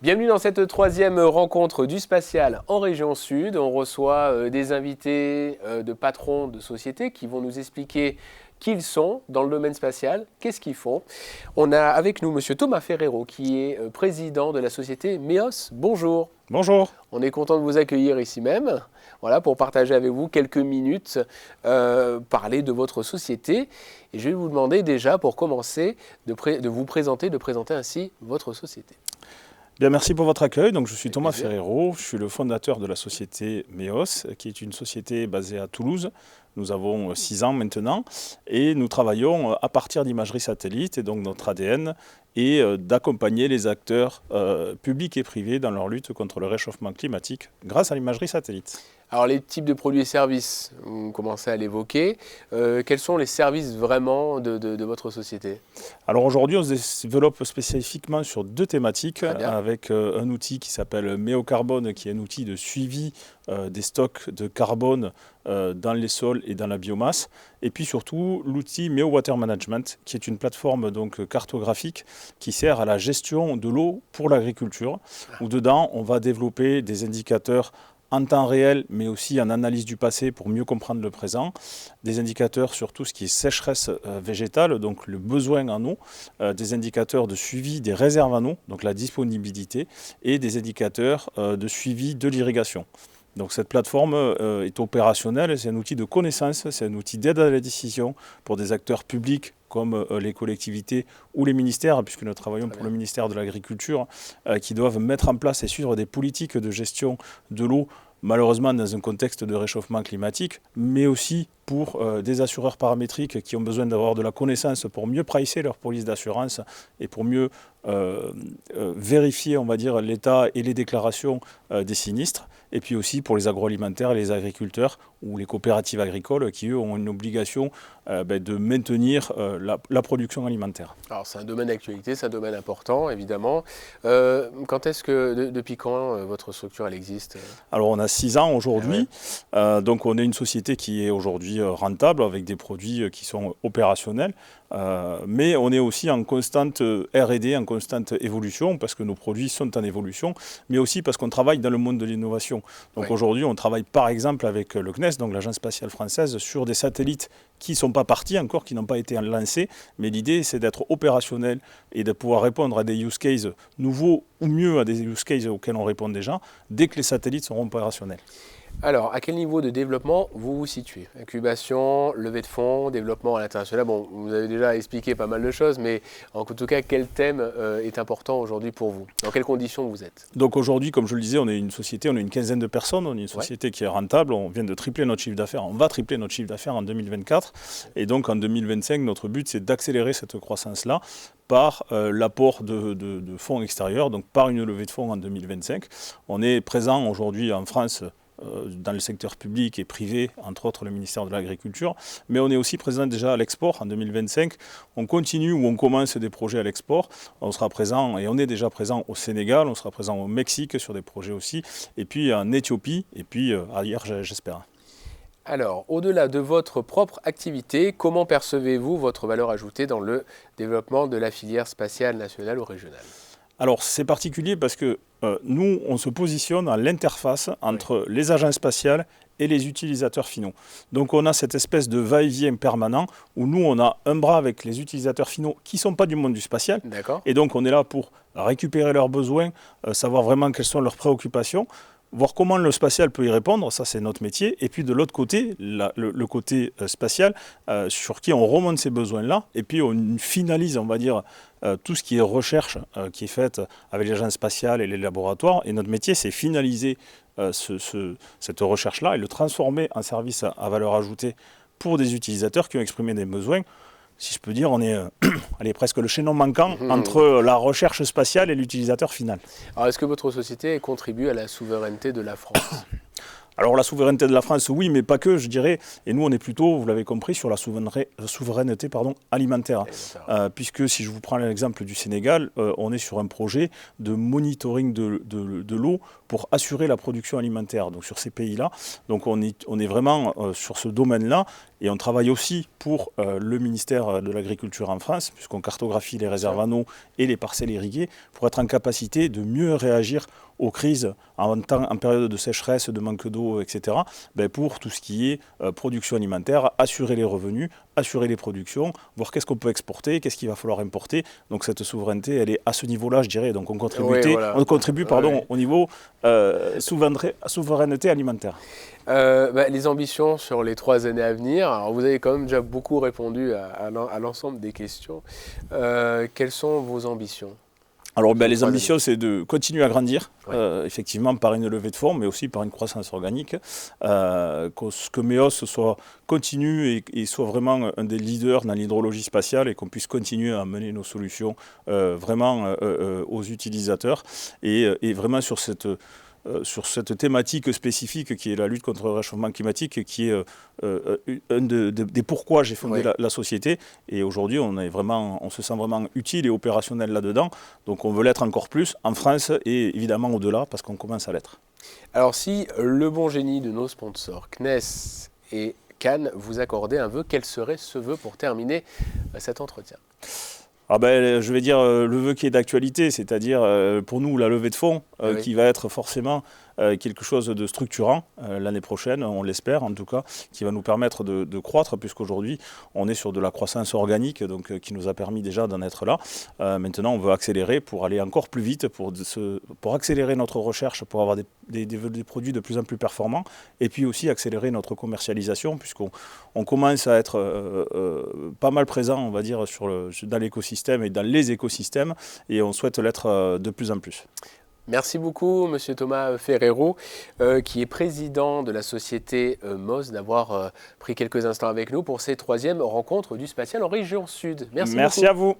Bienvenue dans cette troisième rencontre du spatial en région sud. On reçoit des invités de patrons de sociétés qui vont nous expliquer qui ils sont dans le domaine spatial, qu'est-ce qu'ils font. On a avec nous M. Thomas Ferrero qui est président de la société MEOS. Bonjour. Bonjour. On est content de vous accueillir ici même, voilà, pour partager avec vous quelques minutes, parler de votre société. Et je vais vous demander déjà, pour commencer, de vous présenter, de présenter ainsi votre société. Bien, merci pour votre accueil. Donc, je suis Thomas Ferrero, je suis le fondateur de la société MEOS, qui est une société basée à Toulouse. Nous avons 6 ans maintenant et nous travaillons à partir d'imagerie satellite. Et donc notre ADN est d'accompagner les acteurs publics et privés dans leur lutte contre le réchauffement climatique grâce à l'imagerie satellite. Alors les types de produits et services, vous commencez à l'évoquer. Quels sont les services vraiment de votre société? Alors aujourd'hui, on se développe spécifiquement sur 2 thématiques avec un outil qui s'appelle MEOCarbone, qui est un outil de suivi des stocks de carbone dans les sols et dans la biomasse. Et puis surtout l'outil MEOWater Management, qui est une plateforme donc cartographique qui sert à la gestion de l'eau pour l'agriculture, où dedans on va développer des indicateurs en temps réel, mais aussi en analyse du passé pour mieux comprendre le présent. Des indicateurs sur tout ce qui est sécheresse végétale, donc le besoin en eau, des indicateurs de suivi des réserves en eau, donc la disponibilité, et des indicateurs de suivi de l'irrigation. Donc cette plateforme est opérationnelle, c'est un outil de connaissance, c'est un outil d'aide à la décision pour des acteurs publics comme les collectivités ou les ministères, puisque nous travaillons pour le ministère de l'Agriculture, qui doivent mettre en place et suivre des politiques de gestion de l'eau, malheureusement dans un contexte de réchauffement climatique, mais aussi pour des assureurs paramétriques qui ont besoin d'avoir de la connaissance pour mieux pricer leur police d'assurance et pour mieux vérifier, on va dire, l'état et les déclarations des sinistres. Et puis aussi pour les agroalimentaires et les agriculteurs ou les coopératives agricoles qui, eux, ont une obligation de maintenir la production alimentaire. Alors c'est un domaine d'actualité, c'est un domaine important, évidemment. Depuis quand votre structure elle existe? Alors on a 6 ans aujourd'hui, donc on est une société qui est aujourd'hui rentable avec des produits qui sont opérationnels. Mais on est aussi en constante R&D, en constante évolution, parce que nos produits sont en évolution, mais aussi parce qu'on travaille dans le monde de l'innovation. Donc aujourd'hui, on travaille par exemple avec le CNES, donc l'Agence spatiale française, sur des satellites qui ne sont pas partis encore, qui n'ont pas été lancés, mais l'idée c'est d'être opérationnel et de pouvoir répondre à des use cases nouveaux ou mieux à des use cases auxquels on répond déjà, dès que les satellites seront opérationnels. Alors, à quel niveau de développement vous vous situez? Incubation, levée de fonds, développement à l'international. Bon, vous avez déjà expliqué pas mal de choses, mais en tout cas, quel thème est important aujourd'hui pour vous? Dans quelles conditions vous êtes? Donc aujourd'hui, comme je le disais, on est une société, on est une quinzaine de personnes, on est une société qui est rentable, on vient de tripler notre chiffre d'affaires, on va tripler notre chiffre d'affaires en 2024. Et donc en 2025, notre but, c'est d'accélérer cette croissance-là par l'apport de fonds extérieurs, donc par une levée de fonds en 2025. On est présent aujourd'hui en France dans le secteur public et privé, entre autres le ministère de l'Agriculture, mais on est aussi présent déjà à l'export en 2025. On continue ou on commence des projets à l'export. On sera présent, et on est déjà présent au Sénégal, on sera présent au Mexique sur des projets aussi, et puis en Éthiopie, et puis ailleurs, j'espère. Alors, au-delà de votre propre activité, comment percevez-vous votre valeur ajoutée dans le développement de la filière spatiale nationale ou régionale? Alors c'est particulier parce que nous, on se positionne à l'interface entre les agences spatiales et les utilisateurs finaux. Donc on a cette espèce de va-et-vient permanent où nous, on a un bras avec les utilisateurs finaux qui ne sont pas du monde du spatial. Et donc on est là pour récupérer leurs besoins, savoir vraiment quelles sont leurs préoccupations, voir comment le spatial peut y répondre, ça c'est notre métier. Et puis de l'autre côté, le côté spatial, sur qui on remonte ces besoins-là, et puis on finalise, on va dire, tout ce qui est recherche qui est faite avec les agences spatiales et les laboratoires. Et notre métier, c'est finaliser cette recherche-là et le transformer en service à valeur ajoutée pour des utilisateurs qui ont exprimé des besoins. Si je peux dire, on est presque le chaînon manquant entre la recherche spatiale et l'utilisateur final. Alors, est-ce que votre société contribue à la souveraineté de la France? Alors la souveraineté de la France, oui, mais pas que, je dirais. Et nous, on est plutôt, vous l'avez compris, sur la souveraineté alimentaire. Puisque si je vous prends l'exemple du Sénégal, on est sur un projet de monitoring de l'eau pour assurer la production alimentaire. Donc sur ces pays-là, donc on est vraiment sur ce domaine-là. Et on travaille aussi pour le ministère de l'Agriculture en France, puisqu'on cartographie les réserves en eau et les parcelles irriguées, pour être en capacité de mieux réagir aux crises en période de sécheresse, de manque d'eau, etc. Pour tout ce qui est production alimentaire, assurer les revenus, assurer les productions, voir qu'est-ce qu'on peut exporter, qu'est-ce qu'il va falloir importer. Donc cette souveraineté, elle est à ce niveau-là, je dirais. Donc on contribue au niveau souveraineté alimentaire. Les ambitions sur les 3 années à venir, alors vous avez quand même déjà beaucoup répondu à l'ensemble des questions. Quelles sont vos ambitions ? Alors les ambitions, c'est de continuer à grandir, effectivement par une levée de fonds, mais aussi par une croissance organique, que MEOS continue et soit vraiment un des leaders dans l'hydrologie spatiale et qu'on puisse continuer à mener nos solutions vraiment aux utilisateurs et vraiment sur cette thématique spécifique qui est la lutte contre le réchauffement climatique, qui est un des pourquoi j'ai fondé la société. Et aujourd'hui, on se sent vraiment utile et opérationnel là-dedans. Donc on veut l'être encore plus en France et évidemment au-delà, parce qu'on commence à l'être. Alors si le bon génie de nos sponsors, CNES et Cannes, vous accordait un vœu, quel serait ce vœu pour terminer cet entretien ? Je vais dire le vœu qui est d'actualité, c'est-à-dire pour nous la levée de fonds qui va être forcément quelque chose de structurant l'année prochaine, on l'espère en tout cas, qui va nous permettre de croître, puisqu'aujourd'hui on est sur de la croissance organique, donc qui nous a permis déjà d'en être là. Maintenant on veut accélérer pour aller encore plus vite, pour accélérer notre recherche, pour avoir des produits de plus en plus performants, et puis aussi accélérer notre commercialisation, puisqu'on commence à être pas mal présent, on va dire, dans l'écosystème et dans les écosystèmes, et on souhaite l'être de plus en plus. Merci beaucoup, Monsieur Thomas Ferrero, qui est président de la société MOS, d'avoir pris quelques instants avec nous pour ces 3e rencontres du spatial en région sud. Merci beaucoup. À vous.